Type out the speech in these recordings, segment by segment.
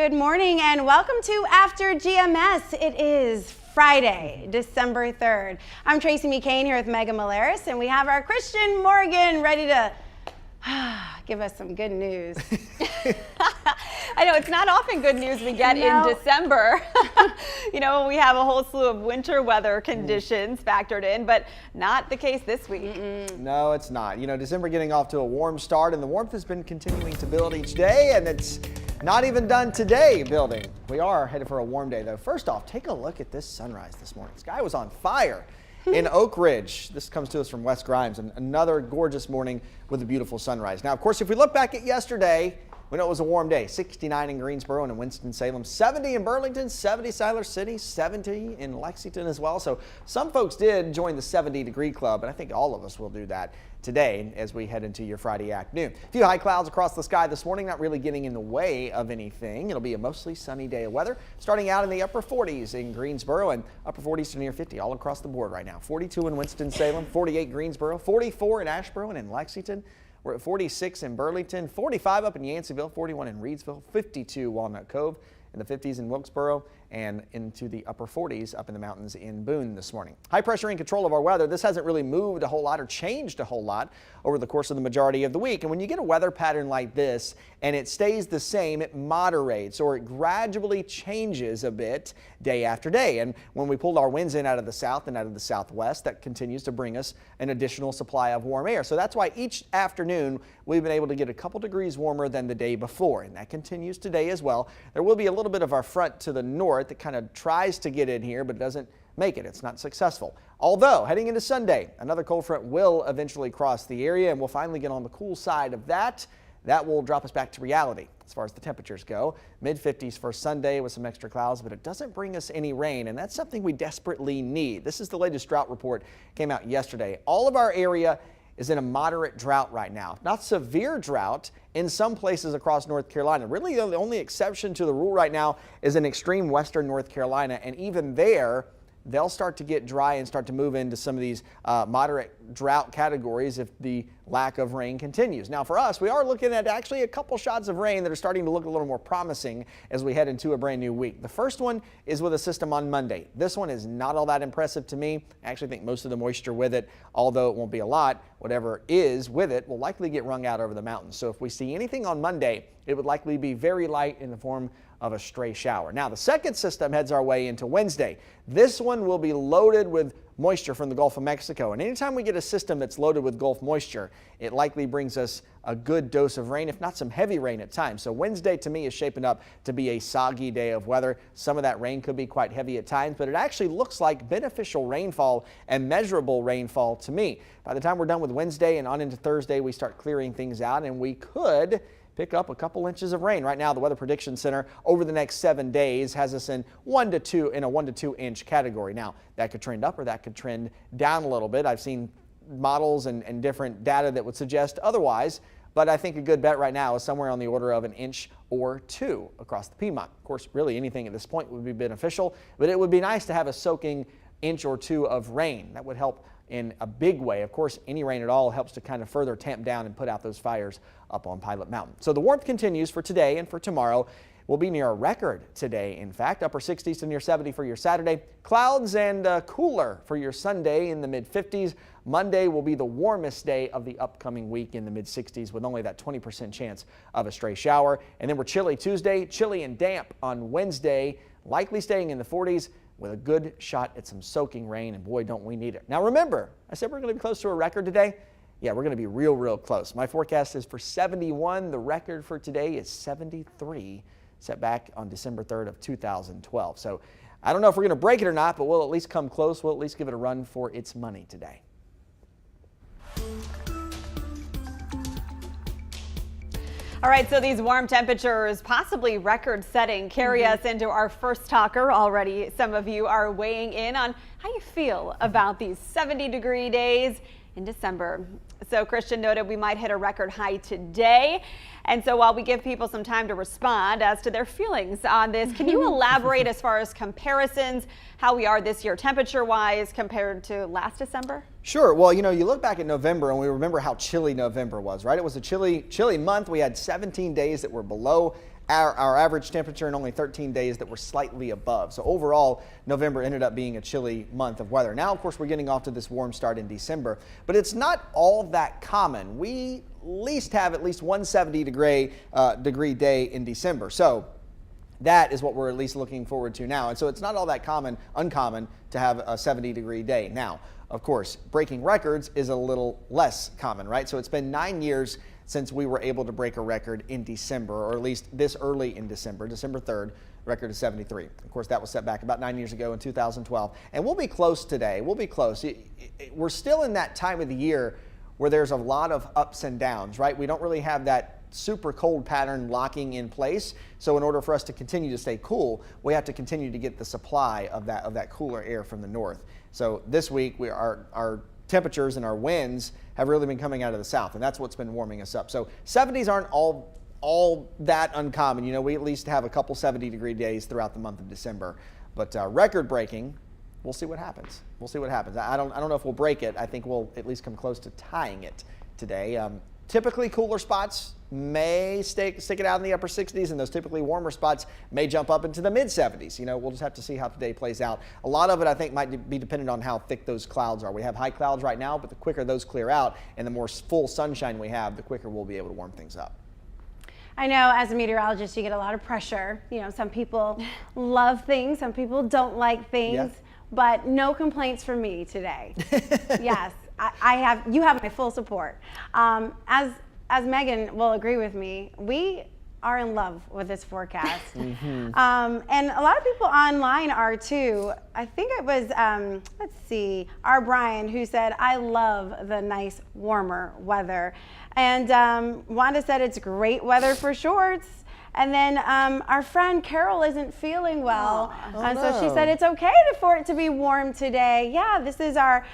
Good morning and welcome to After GMS. It is Friday, December 3rd. I'm Tracy McCain here with Megan Malaris, and we have our Christian Morgan ready to give us some good news. I know, it's not often good news we get in December. You know, we have a whole slew of winter weather conditions factored in, but not the case this week. No, it's not. You know, December getting off to a warm start, and the warmth has been continuing to build each day, and it's not even done today building. We are headed for a warm day, though. First off, take a look at this sunrise this morning. The sky was on fire in Oak Ridge. This comes to us from West Grimes, and another gorgeous morning with a beautiful sunrise. Now, of course, if we look back at yesterday, we know it was a warm day. 69 in Greensboro and in Winston-Salem, 70 in Burlington, 70 Siler City, 70 in Lexington as well. So some folks did join the 70-degree club, and I think all of us will do that today as we head into your Friday afternoon. A few high clouds across the sky this morning, not really getting in the way of anything. It'll be a mostly sunny day of weather, starting out in the upper 40s in Greensboro and upper 40s to near 50 all across the board right now. 42 in Winston-Salem, 48 Greensboro, 44 in Asheboro and in Lexington. We're at 46 in Burlington, 45 up in Yanceyville, 41 in Reedsville, 52 Walnut Cove, in the 50s in Wilkesboro, and into the upper 40s up in the mountains in Boone this morning. High pressure in control of our weather. This hasn't really moved a whole lot or changed a whole lot over the course of the majority of the week. And when you get a weather pattern like this and it stays the same, it moderates or it gradually changes a bit day after day. And when we pulled our winds in out of the south and out of the southwest, that continues to bring us an additional supply of warm air. So that's why each afternoon we've been able to get a couple degrees warmer than the day before. And that continues today as well. There will be a little bit of our front to the north that kind of tries to get in here but doesn't make it. It's not successful. Although heading into Sunday, another cold front will eventually cross the area and we'll finally get on the cool side of that. That will drop us back to reality as far as the temperatures go. Mid-50s for Sunday with some extra clouds, but it doesn't bring us any rain, and that's something we desperately need. This is the latest drought report, came out yesterday. All of our area is in a moderate drought right now. Not severe drought in some places across North Carolina. Really, the only exception to the rule right now is in extreme western North Carolina, and even there, they'll start to get dry and start to move into some of these moderate drought categories if the lack of rain continues. Now for us, we are looking at actually a couple shots of rain that are starting to look a little more promising as we head into a brand new week. The first one is with a system on Monday. This one is not all that impressive to me. I actually think most of the moisture with it, although it won't be a lot, whatever is with it will likely get wrung out over the mountains. So if we see anything on Monday, it would likely be very light in the form of a stray shower. Now the second system heads our way into Wednesday. This one will be loaded with moisture from the Gulf of Mexico, and anytime we get a system that's loaded with Gulf moisture, it likely brings us a good dose of rain, if not some heavy rain at times. So Wednesday to me is shaping up to be a soggy day of weather. Some of that rain could be quite heavy at times, but it actually looks like beneficial rainfall and measurable rainfall to me. By the time we're done with Wednesday and on into Thursday, we start clearing things out and we could pick up a couple inches of rain. Right now, the Weather Prediction Center over the next 7 days has us in a 1 to 2 inch category. Now, that could trend up or that could trend down a little bit. I've seen models and different data that would suggest otherwise, but I think a good bet right now is somewhere on the order of 1 inch or 2 across the Piedmont. Of course, really anything at this point would be beneficial, but it would be nice to have a soaking 1 inch or 2 of rain. That would help in a big way. Of course, any rain at all helps to kind of further tamp down and put out those fires up on Pilot Mountain. So the warmth continues for today and for tomorrow. We'll be near a record today, in fact, upper 60s to near 70 for your Saturday. Clouds and cooler for your Sunday in the mid-50s. Monday will be the warmest day of the upcoming week in the mid-60s with only that 20% chance of a stray shower. And then we're chilly Tuesday, chilly and damp on Wednesday, likely staying in the 40s. With a good shot at some soaking rain, and boy, don't we need it. Now remember, I said we're going to be close to a record today. Yeah, we're going to be real close. My forecast is for 71. The record for today is 73, set back on December 3rd of 2012. So I don't know if we're going to break it or not, but we'll at least come close. We'll at least give it a run for its money today. All right, so these warm temperatures, possibly record-setting, carry us into our first talker. Already some of you are weighing in on how you feel about these 70-degree days in December. So Christian noted we might hit a record high today. And so while we give people some time to respond as to their feelings on this, can you elaborate as far as comparisons, how we are this year temperature-wise compared to last December? Sure. Well, you know, you look back at November and we remember how chilly November was, right? It was a chilly month. We had 17 days that were below our average temperature in only 13 days that were slightly above. So overall, November ended up being a chilly month of weather. Now, of course, we're getting off to this warm start in December, but it's not all that common. We at least have at least one 70-degree day in December. So that is what we're at least looking forward to now. And so it's not all that uncommon to have a 70-degree day. Now, of course, breaking records is a little less common, right? So it's been 9 years since we were able to break a record in December, or at least this early in December, December 3rd, record is 73. Of course, that was set back about 9 years ago in 2012. And we'll be close today. We'll be close. We're still in that time of the year where there's a lot of ups and downs, right? We don't really have that super cold pattern locking in place. So in order for us to continue to stay cool, we have to continue to get the supply of that cooler air from the north. So this week, our temperatures and our winds have really been coming out of the south, and that's what's been warming us up. So 70s aren't all that uncommon. You know, we at least have a couple 70-degree days throughout the month of December. But record breaking, we'll see what happens. We'll see what happens. I don't know if we'll break it. I think we'll at least come close to tying it today. Typically, cooler spots may stick it out in the upper 60s, and those typically warmer spots may jump up into the mid 70s. You know, we'll just have to see how today plays out. A lot of it, I think, might be dependent on how thick those clouds are. We have high clouds right now, but the quicker those clear out and the more full sunshine we have, the quicker we'll be able to warm things up. I know as a meteorologist, you get a lot of pressure. You know, some people love things, some people don't like things, but no complaints from me today. Yes. You have my full support. As Megan will agree with me, we are in love with this forecast. And a lot of people online are too. I think it was, let's see, our Brian who said, I love the nice warmer weather. And Wanda said it's great weather for shorts. And then our friend Carol isn't feeling well. So she said it's okay for it to be warm today. Yeah, this is our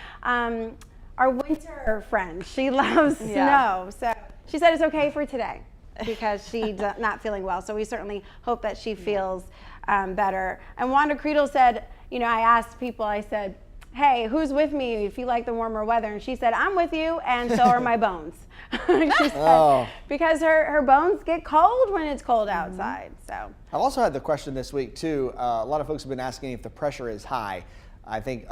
winter friend. She loves snow. So she said it's okay for today because she's not feeling well. So we certainly hope that she feels better. And Wanda Creedle said, you know, I asked people, I said, hey, who's with me if you like the warmer weather? And she said, I'm with you, and so are my bones. She said, because her bones get cold when it's cold outside. So I've also had the question this week too. A lot of folks have been asking if the pressure is high. I think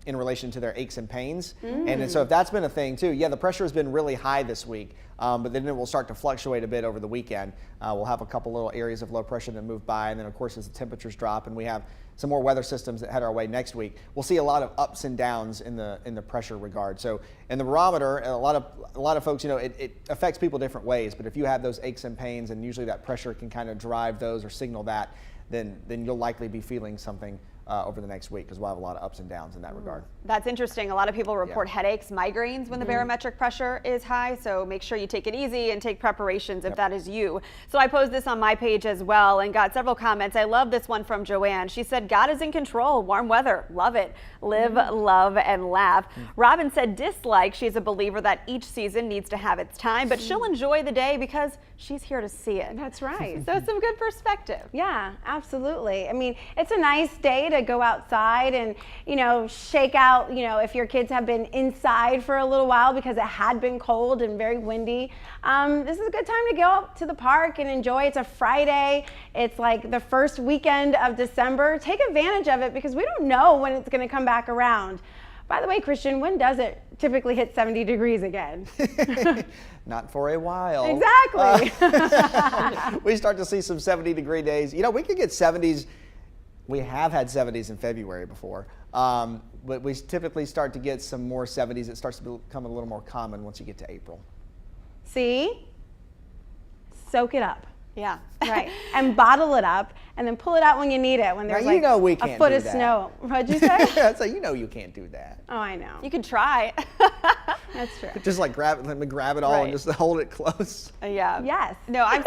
in relation to their aches and pains. And so if that's been a thing too, yeah, the pressure has been really high this week, but then it will start to fluctuate a bit over the weekend. We'll have a couple little areas of low pressure that move by, and then of course as the temperatures drop and we have some more weather systems that head our way next week, we'll see a lot of ups and downs in the pressure regard. So in the barometer, a lot of folks, you know, it affects people different ways, but if you have those aches and pains, and usually that pressure can kind of drive those or signal that, then you'll likely be feeling something over the next week, because we'll have a lot of ups and downs in that regard. That's interesting. A lot of people report headaches, migraines when the barometric pressure is high, so make sure you take it easy and take preparations if that is you. So I posed this on my page as well and got several comments. I love this one from Joanne. She said, God is in control, warm weather, love it, live, love, and laugh. Robin said dislike, she's a believer that each season needs to have its time, but she'll enjoy the day because she's here to see it. that's right. So some good perspective. Yeah, absolutely. I mean, it's a nice day to go outside and, you know, shake out, you know, if your kids have been inside for a little while because it had been cold and very windy. This is a good time to go out to the park and enjoy. It's a Friday. It's like the first weekend of December. Take advantage of it because we don't know when it's going to come back around. By the way, Christian, when does it typically hit 70 degrees again? Not for a while. Exactly. We start to see some 70-degree days. You know, we could get 70s. We have had 70s in February before, but we typically start to get some more 70s. It starts to become a little more common once you get to April. See? Soak it up. Yeah. Right. And bottle it up and then pull it out when you need it, when there's like we a can't foot do of that. snow. What'd you say? So you know you can't do that. Oh, I know. You can try. That's true. Just like let me grab it all and just hold it close. Yeah. Yes. No, I'm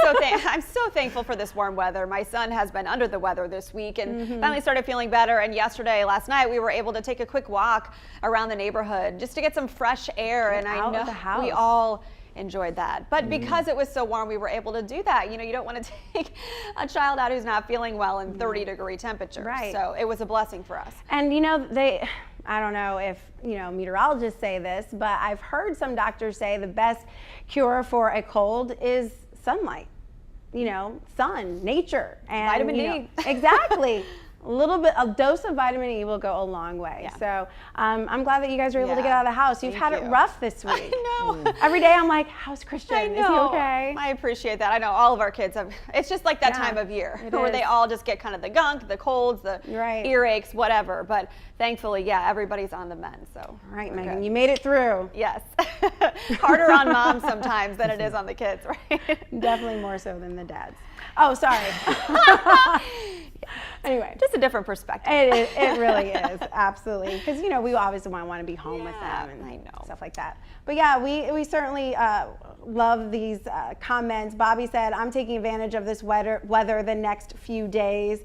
so thankful for this warm weather. My son has been under the weather this week and finally started feeling better. And last night, we were able to take a quick walk around the neighborhood just to get some fresh air. Get out of the house. We all enjoyed that. But because it was so warm, we were able to do that. You know, you don't want to take a child out who's not feeling well in 30-degree temperatures. Right. So it was a blessing for us. And you know, I don't know if, you know, meteorologists say this, but I've heard some doctors say the best cure for a cold is sunlight. you know, sun, nature, and Vitamin you D. know, exactly. A dose of vitamin E will go a long way. Yeah. So I'm glad that you guys were able to get out of the house. You've had it rough this week. I know. Every day I'm like, how's Christian? I know. Is he okay? I appreciate that. I know all of our kids have, it's just like that time of year where they all just get kind of the gunk, the colds, the earaches, whatever. But thankfully, yeah, everybody's on the mend. So. All right, Megan, you made it through. Yes. Harder on moms sometimes than it is on the kids, right? Definitely more so than the dads. Oh, sorry. Anyway, just a different perspective. It really is, absolutely. Because, you know, we obviously want to be home with them and stuff like that. But yeah, we certainly love these comments. Bobby said, I'm taking advantage of this weather the next few days.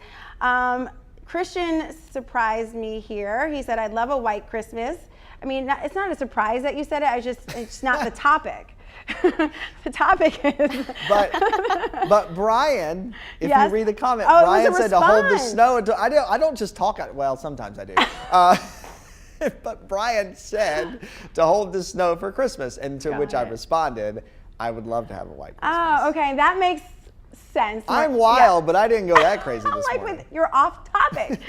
Christian surprised me here. He said, I'd love a white Christmas. I mean, it's not a surprise that you said it. It's not the topic. The topic is. But Brian, if you read the comment, Brian said to hold the snow. I don't just talk. Well, sometimes I do. But Brian said to hold the snow for Christmas, and to which I responded, I would love to have a white Christmas. Oh, okay, that makes sense. I'm wild, but I didn't go that crazy this morning. You're off topic.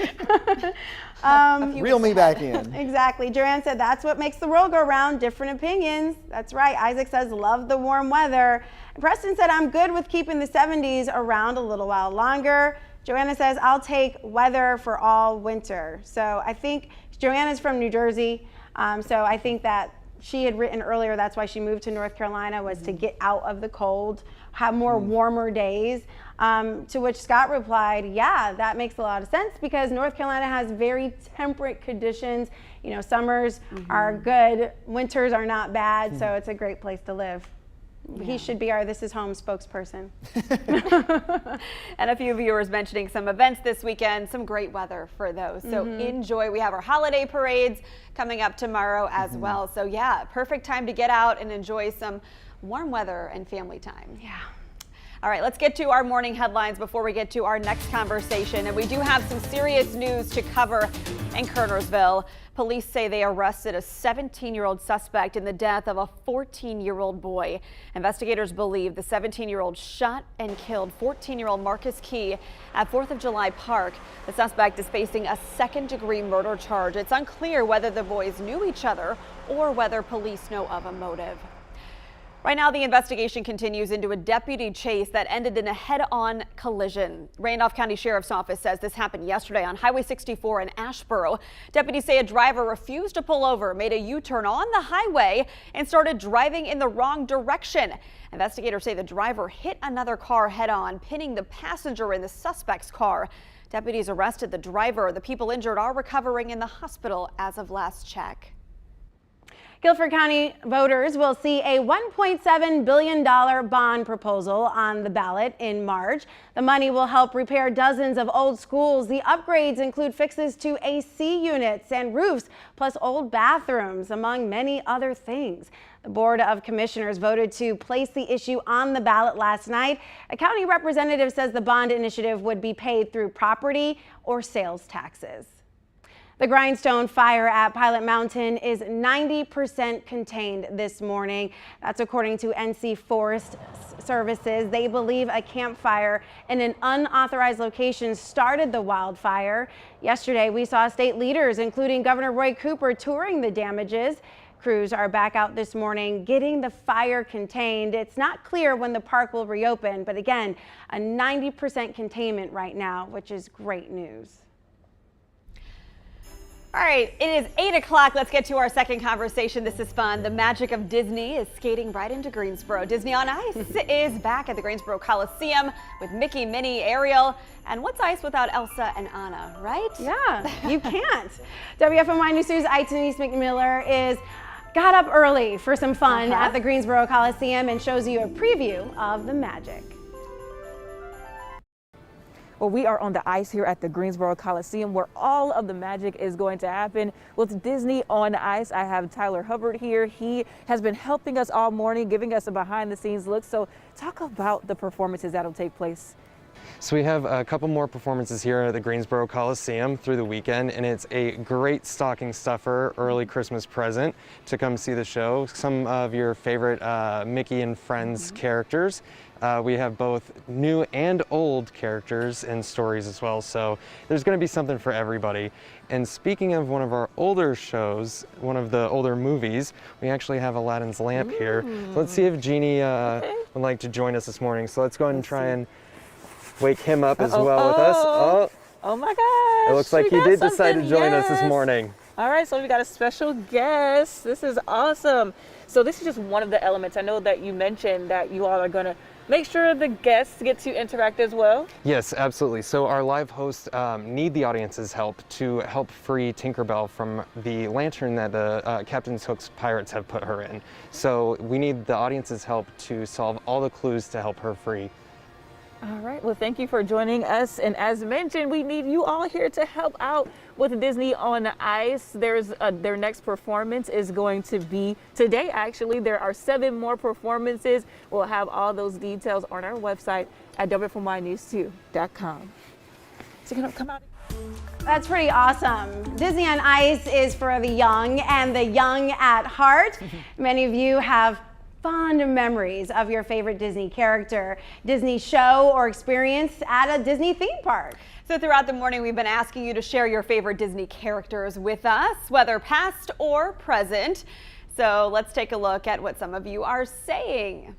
Reel me back in. Exactly. Joanne said that's what makes the world go round, different opinions. That's right. Isaac says love the warm weather. And Preston said I'm good with keeping the 70s around a little while longer. Joanna says I'll take weather for all winter. So I think Joanna's from New Jersey. So I think that she had written earlier that's why she moved to North Carolina, was to get out of the cold, have more warmer days. To which Scott replied, yeah, that makes a lot of sense because North Carolina has very temperate conditions. You know, summers are good, winters are not bad, so it's a great place to live. Yeah. He should be our This Is Home spokesperson. And a few viewers mentioning some events this weekend, some great weather for those. So enjoy. We have our holiday parades coming up tomorrow as well. So yeah, perfect time to get out and enjoy some warm weather and family time. Yeah. All right, let's get to our morning headlines before we get to our next conversation. And we do have some serious news to cover in Kernersville. Police say they arrested a 17-year-old suspect in the death of a 14-year-old boy. Investigators believe the 17-year-old shot and killed 14-year-old Marcus Key at 4th of July Park. The suspect is facing a second-degree murder charge. It's unclear whether the boys knew each other or whether police know of a motive. Right now, the investigation continues into a deputy chase that ended in a head-on collision. Randolph County Sheriff's Office says this happened yesterday on Highway 64 in Asheboro. Deputies say a driver refused to pull over, made a U-turn on the highway, and started driving in the wrong direction. Investigators say the driver hit another car head-on, pinning the passenger in the suspect's car. Deputies arrested the driver. The people injured are recovering in the hospital as of last check. Guilford County voters will see a $1.7 billion bond proposal on the ballot in March. The money will help repair dozens of old schools. The upgrades include fixes to AC units and roofs, plus old bathrooms, among many other things. The Board of Commissioners voted to place the issue on the ballot last night. A county representative says the bond initiative would be paid through property or sales taxes. The Grindstone fire at Pilot Mountain is 90% contained this morning. That's according to NC Forest Services. They believe a campfire in an unauthorized location started the wildfire. Yesterday, we saw state leaders, including Governor Roy Cooper, touring the damages. Crews are back out this morning getting the fire contained. It's not clear when the park will reopen, but again, a 90% containment right now, which is great news. All right, it is 8 o'clock. Let's get to our second conversation. This is fun. The magic of Disney is skating right into Greensboro. Disney on Ice is back at the Greensboro Coliseum with Mickey, Minnie, Ariel. And what's ice without Elsa and Anna, right? Yeah, you can't. WFMY News News' Denise McMiller got up early for some fun at the Greensboro Coliseum and shows you a preview of the magic. Well, we are on the ice here at the Greensboro Coliseum where all of the magic is going to happen with Disney on Ice. I have Tyler Hubbard here. He has been helping us all morning, giving us a behind the scenes look. So talk about the performances that'll take place So we have a couple more performances here at the Greensboro Coliseum through the weekend, and it's a great stocking stuffer early Christmas present to come see the show. Some of your favorite Mickey and Friends characters. We have both new and old characters and stories as well, so there's going to be something for everybody. And speaking of one of our older shows, one of the older movies, we actually have Aladdin's lamp here. So let's see if Jeannie would like to join us this morning. So let's go ahead and try and wake him up as well with us. Oh my gosh. It looks like he did decide to join us this yes. morning. All right, so we got a special guest. This is awesome. So this is just one of the elements. I know that you mentioned that you all are going to make sure the guests get to interact as well. Yes, absolutely. So our live hosts need the audience's help to help free Tinkerbell from the lantern that the Captain Hook's pirates have put her in. So we need the audience's help to solve all the clues to help her free. All right, well, thank you for joining us. And as mentioned, we need you all here to help out with Disney on Ice. There's their next performance is going to be today, actually. There are 7 more performances. We'll have all those details on our website at wfmynews2.com. So you can come out. That's pretty awesome. Disney on Ice is for the young and the young at heart. Many of you have fond memories of your favorite Disney character, Disney show, or experience at a Disney theme park. So throughout the morning, we've been asking you to share your favorite Disney characters with us, whether past or present. So let's take a look at what some of you are saying.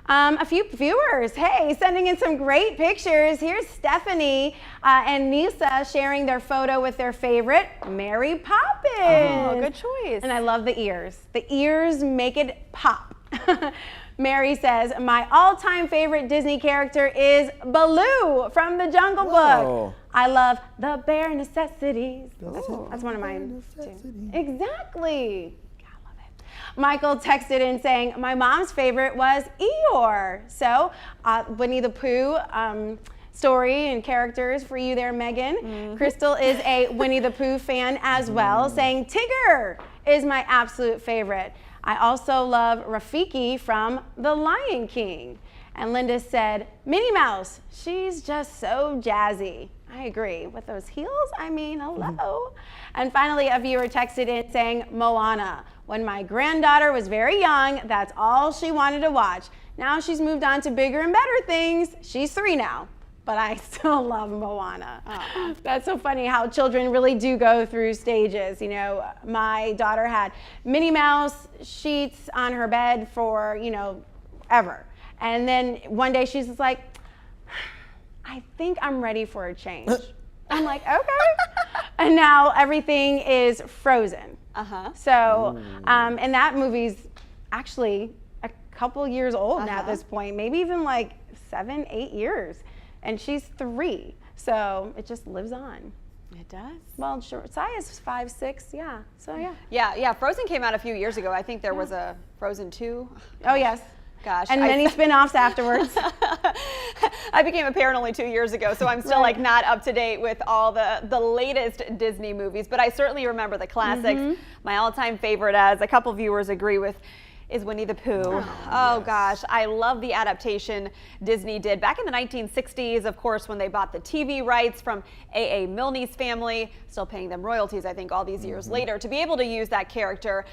A few viewers, hey, sending in some great pictures. Here's Stephanie and Nisa sharing their photo with their favorite, Mary Poppins. Oh, good choice. And I love the ears. The ears make it pop. Mary says, my all-time favorite Disney character is Baloo from the Jungle Book. I love the bare necessities. That's one of mine too. Exactly. I love it. Michael texted in saying, my mom's favorite was Eeyore. So Winnie the Pooh story and characters for you there, Megan. Crystal is a Winnie the Pooh fan as well, saying Tigger is my absolute favorite. I also love Rafiki from The Lion King. And Linda said, Minnie Mouse, she's just so jazzy. I agree. With those heels, I mean, hello. And finally, a viewer texted in saying, Moana. When my granddaughter was very young, that's all she wanted to watch. Now she's moved on to bigger and better things. She's 3 now. But I still love Moana. That's so funny how children really do go through stages. You know, my daughter had Minnie Mouse sheets on her bed for, you know, ever. And then one day she's just like, I think I'm ready for a change. I'm like, okay. And now everything is Frozen. So, and that movie's actually a couple years old now at this point, maybe even like 7, 8 years. And she's 3, so it just lives on. It does. Well, sure. Saya's 5, 6, yeah. So yeah. Yeah. Frozen came out a few years ago. I think there was a Frozen 2. Oh yes. Gosh. And many spin-offs afterwards. I became a parent only 2 years ago, so I'm still like not up to date with all the latest Disney movies, but I certainly remember the classics. My all-time favorite, as a couple viewers agree with, is Winnie the Pooh. Oh gosh, I love the adaptation Disney did back in the 1960s, of course, when they bought the TV rights from A.A. Milne's family, still paying them royalties, I think, all these years later, to be able to use that character.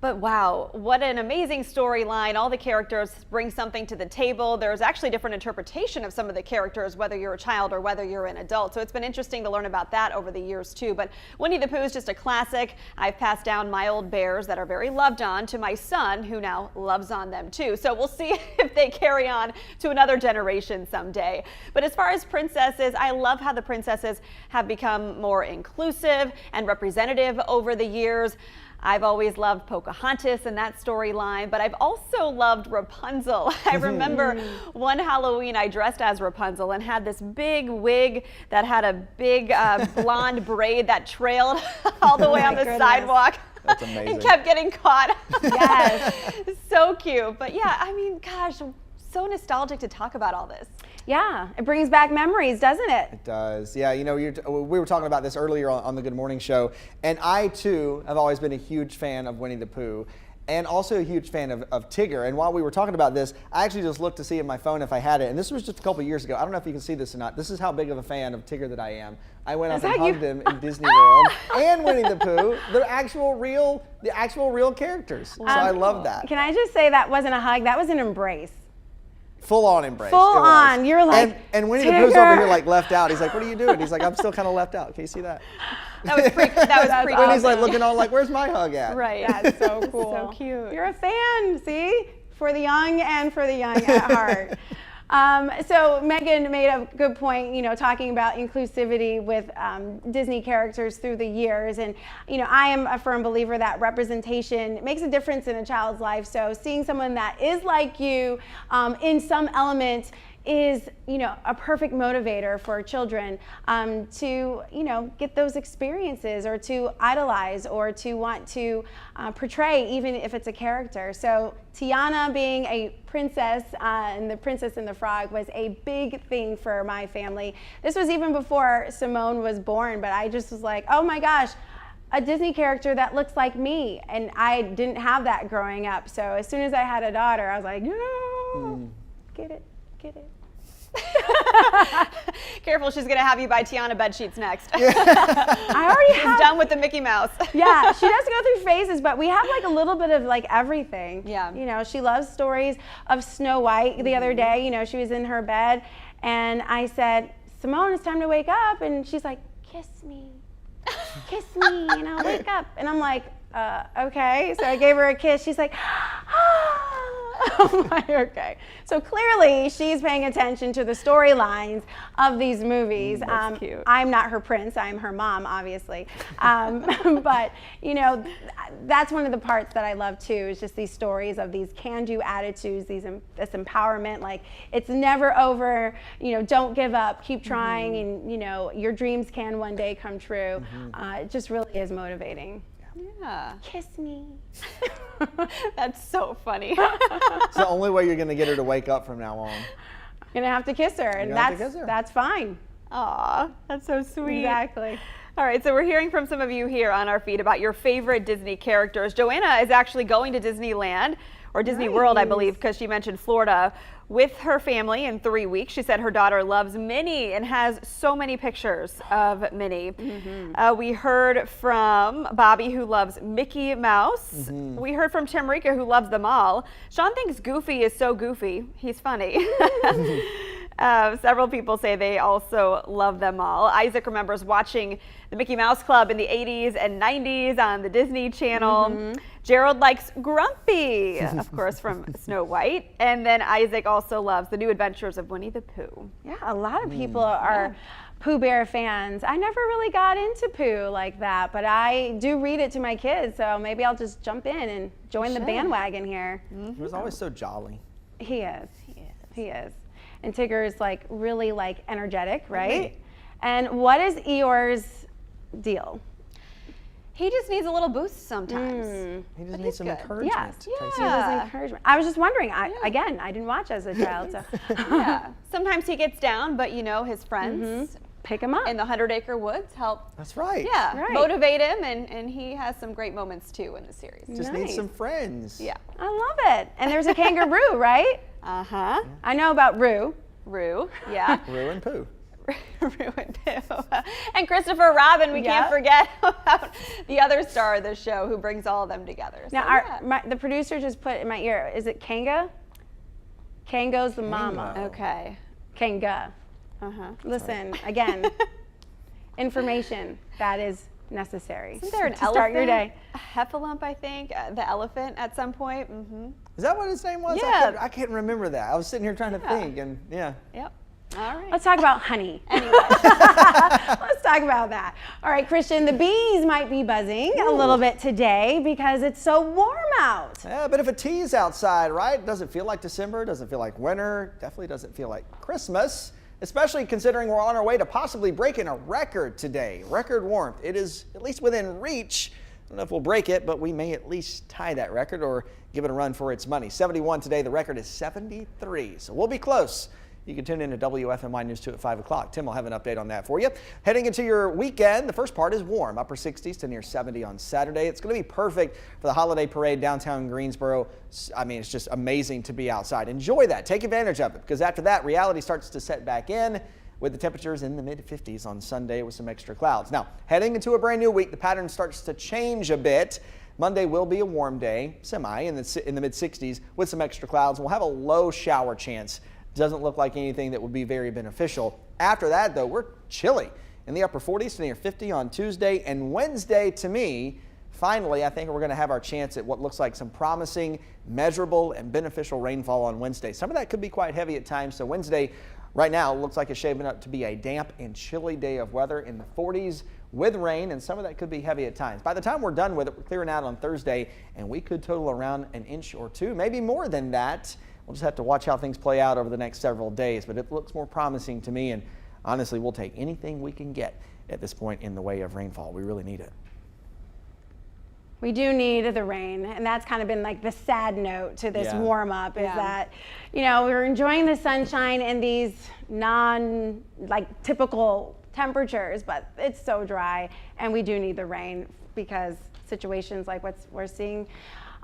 But wow, what an amazing storyline. All the characters bring something to the table. There's actually different interpretation of some of the characters, whether you're a child or whether you're an adult. So it's been interesting to learn about that over the years too. But Winnie the Pooh is just a classic. I've passed down my old bears that are very loved on to my son, who now loves on them too. So we'll see if they carry on to another generation someday. But as far as princesses, I love how the princesses have become more inclusive and representative over the years. I've always loved Pocahontas and that storyline, but I've also loved Rapunzel. I remember one Halloween I dressed as Rapunzel and had this big wig that had a big blonde braid that trailed all the way on the sidewalk. That's amazing. And kept getting caught. Yes. So cute. But yeah, I mean, gosh, so nostalgic to talk about all this. Yeah, it brings back memories, doesn't it? It does. Yeah, you know, we were talking about this earlier on the Good Morning Show, and I too have always been a huge fan of Winnie the Pooh. and also a huge fan of Tigger. And while we were talking about this, I actually just looked to see in my phone if I had it. And this was just a couple years ago. I don't know if you can see this or not. This is how big of a fan of Tigger that I am. I went up and hugged him in Disney World and Winnie the Pooh, the actual real characters. So I love that. Can I just say that wasn't a hug, that was an embrace. Full on embrace. Full on. You're like, and Winnie the Pooh's over here like left out. He's like, what are you doing? He's like, I'm still kind of left out. Can you see that? That was pretty Winnie's like looking all like, where's my hug at? Right. That's so cool. So cute. You're a fan, see? For the young and for the young at heart. So Megan made a good point, talking about inclusivity with Disney characters through the years. And, I am a firm believer that representation makes a difference in a child's life. So seeing someone that is like you in some element is, a perfect motivator for children to, get those experiences or to idolize or to want to portray, even if it's a character. So Tiana being a princess and the Princess and the Frog was a big thing for my family. This was even before Simone was born, but I just was like, oh my gosh, a Disney character that looks like me. And I didn't have that growing up. So as soon as I had a daughter, I was like, no, get it. Careful, she's gonna have you buy Tiana bed sheets next. I already have. Done with the Mickey Mouse. Yeah, she does go through phases, but we have like a little bit of like everything. Yeah. She loves stories of Snow White. The other day, she was in her bed and I said, Simone, it's time to wake up. And she's like, kiss me, and I'll wake up. And I'm like, okay. So I gave her a kiss. She's like, I'm like, okay. So clearly she's paying attention to the storylines of these movies. That's cute. I'm not her prince. I'm her mom, obviously. But, that's one of the parts that I love too, is just these stories of these can-do attitudes, this empowerment. Like, it's never over. Don't give up. Keep trying. And, your dreams can one day come true. It just really is motivating. Yeah. Kiss me. That's so funny. It's the only way you're going to get her to wake up from now on. I'm going to have to kiss her, and that's fine. Aw, that's so sweet. Exactly. All right, so we're hearing from some of you here on our feed about your favorite Disney characters. Joanna is actually going to Disneyland, or Disney World, I believe, because she mentioned Florida, with her family in 3 weeks. She said her daughter loves Minnie and has so many pictures of Minnie. We heard from Bobby, who loves Mickey Mouse. We heard from Tamrika, who loves them all. Sean thinks Goofy is so goofy. He's funny. Several people say they also love them all. Isaac remembers watching the Mickey Mouse Club in the 80s and 90s on the Disney Channel. Gerald likes Grumpy, of course, from Snow White. And then Isaac also loves The New Adventures of Winnie the Pooh. Yeah, a lot of people are Pooh Bear fans. I never really got into Pooh like that, but I do read it to my kids, so maybe I'll just jump in and join the bandwagon here. He was always so jolly. He is. And Tigger is like really like energetic, right? And what is Eeyore's deal? He just needs a little boost sometimes. He just needs some encouragement. Yes. Tracy. He needs encouragement. I was just wondering. Again, I didn't watch as a child, so Sometimes he gets down, but his friends pick him up in the 100-acre woods help. That's right. Yeah, motivate him, and he has some great moments too in the series. Just needs some friends. Yeah. I love it. And there's a kangaroo, right? I know about Roo. Roo, yeah. Roo and Pooh. Roo and Pooh. And Christopher Robin, we can't forget about the other star of the show who brings all of them together. So, now, the producer just put in my ear, is it Kanga? Kango's the mama. Okay. Kanga. Listen, again, information that is necessary. Isn't there an elephant? Start your day. A heffalump, I think, the elephant at some point. Is that what his name was? Yeah. I can't remember that. I was sitting here trying to think, and Yep. All right. Let's talk about honey. Anyway, let's talk about that. All right, Christian, the bees might be buzzing a little bit today because it's so warm out. Yeah, but if a tea's outside, right? Doesn't feel like December, doesn't feel like winter, definitely doesn't feel like Christmas, especially considering we're on our way to possibly breaking a record today. Record warmth. It is at least within reach. I don't know if we'll break it, but we may at least tie that record or give it a run for its money. 71 today, the record is 73, so we'll be close. you can tune in to WFMI News 2 at 5 o'clock. Tim will have an update on that for you. Heading into your weekend, the first part is warm, upper 60s to near 70 on Saturday. It's going to be perfect for the holiday parade downtown Greensboro. I mean, it's just amazing to be outside. Enjoy that. Take advantage of it, because after that, reality starts to set back in with the temperatures in the mid-50s on Sunday with some extra clouds. Now, heading into a brand new week, the pattern starts to change a bit. Monday will be a warm day, semi, in the mid-60s with some extra clouds. We'll have a low shower chance. Doesn't look like anything that would be very beneficial. After that, though, we're chilly in the upper 40s to near 50 on Tuesday. And Wednesday, to me, finally, I think we're going to have our chance at what looks like some promising, measurable, and beneficial rainfall on Wednesday. Some of that could be quite heavy at times. So Wednesday, right now, looks like it's shaping up to be a damp and chilly day of weather in the 40s with rain, and some of that could be heavy at times. By the time we're done with it, we're clearing out on Thursday, and we could total around an inch or two, maybe more than that. We'll just have to watch how things play out over the next several days, but it looks more promising to me, and honestly, we'll take anything we can get at this point in the way of rainfall. We really need it. We do need the rain, and that's kind of been like the sad note to this warm up is that, you know, we're enjoying the sunshine in these typical temperatures, but it's so dry, and we do need the rain because situations like what we're seeing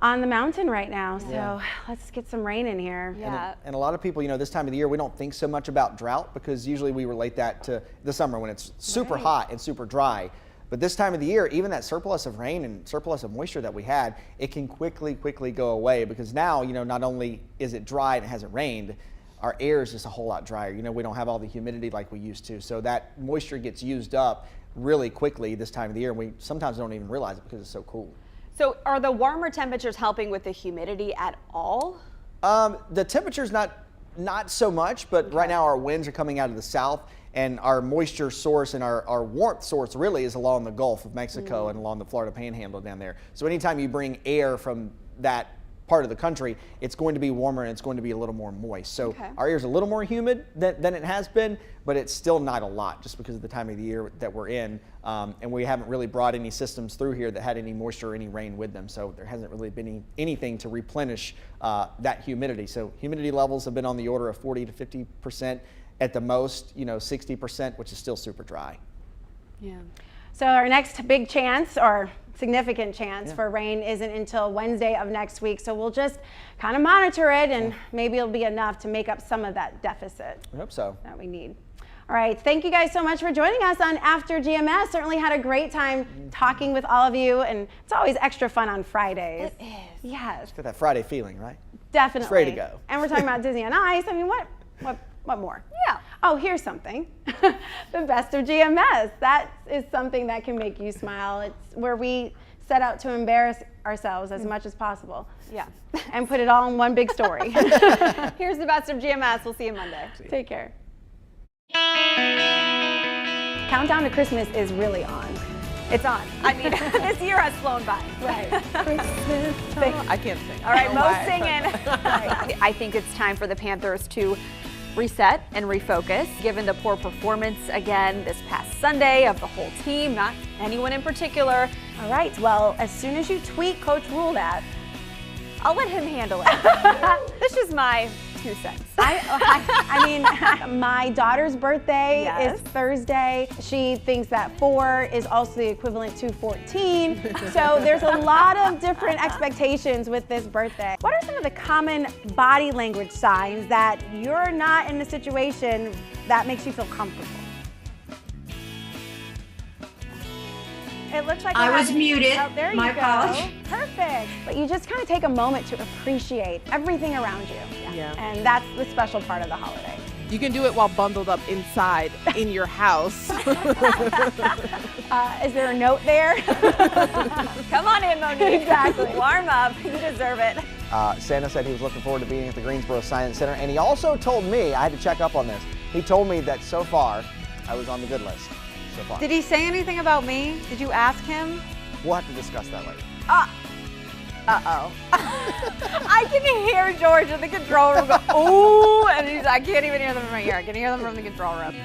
on the mountain right now. So let's get some rain in here. And a lot of people, you know, this time of the year, we don't think so much about drought because usually we relate that to the summer when it's super hot and super dry. But this time of the year, even that surplus of rain and surplus of moisture that we had, it can quickly go away because now, you know, not only is it dry and it hasn't rained, our air is just a whole lot drier. You know, we don't have all the humidity like we used to. So that moisture gets used up really quickly this time of the year, and we sometimes don't even realize it because it's so cool. So are the warmer temperatures helping with the humidity at all? The temperature's not so much, but right now our winds are coming out of the south, and our moisture source and our warmth source really is along the Gulf of Mexico and along the Florida Panhandle down there. So anytime you bring air from that part of the country, it's going to be warmer and it's going to be a little more moist. So our air is a little more humid than it has been, but it's still not a lot just because of the time of the year that we're in. And we haven't really brought any systems through here that had any moisture or any rain with them. So there hasn't really been anything to replenish that humidity. So humidity levels have been on the order of 40 to 50%, at the most, you know, 60%, which is still super dry. Yeah. So our next big chance or significant chance for rain isn't until Wednesday of next week. So we'll just kind of monitor it, and maybe it'll be enough to make up some of that deficit. I hope so. That we need. All right, thank you guys so much for joining us on After GMS. Certainly had a great time talking with all of you, and it's always extra fun on Fridays. It is. Yes. It's got that Friday feeling, right? Definitely. It's ready to go. And we're talking about Disney on Ice. I mean, what more? Yeah. Oh, here's something. The best of GMS. That is something that can make you smile. It's where we set out to embarrass ourselves as much as possible. Yeah. And put it all in one big story. Here's the best of GMS. We'll see you Monday. Take care. Countdown to Christmas is really on. It's on. I mean, this year has flown by. Right. Christmas. I can't sing. All right, Mo's singing. I think it's time for the Panthers to reset and refocus, given the poor performance again this past Sunday of the whole team, not anyone in particular. All right, well, as soon as you tweet Coach Rule that, I'll let him handle it. This is my 2 cents. I mean, my daughter's birthday is Thursday. She thinks that 4 is also the equivalent to 14. So there's a lot of different expectations with this birthday. What are some of the common body language signs that you're not in a situation that makes you feel comfortable? It looks like I was muted. Oh, there My you go. apologies. Perfect. But you just kind of take a moment to appreciate everything around you. Yeah. And that's the special part of the holiday. You can do it while bundled up inside in your house. Is there a note there? Come on in, Monique. Exactly. Warm up. You deserve it. Santa said he was looking forward to being at the Greensboro Science Center, and he also told me, I had to check up on this, he told me that so far I was on the good list. So far. Did he say anything about me? Did you ask him? We'll have to discuss that later. Uh-oh. I can hear George in the control room go, ooh, and I can't even hear them from here. I can hear them from the control room.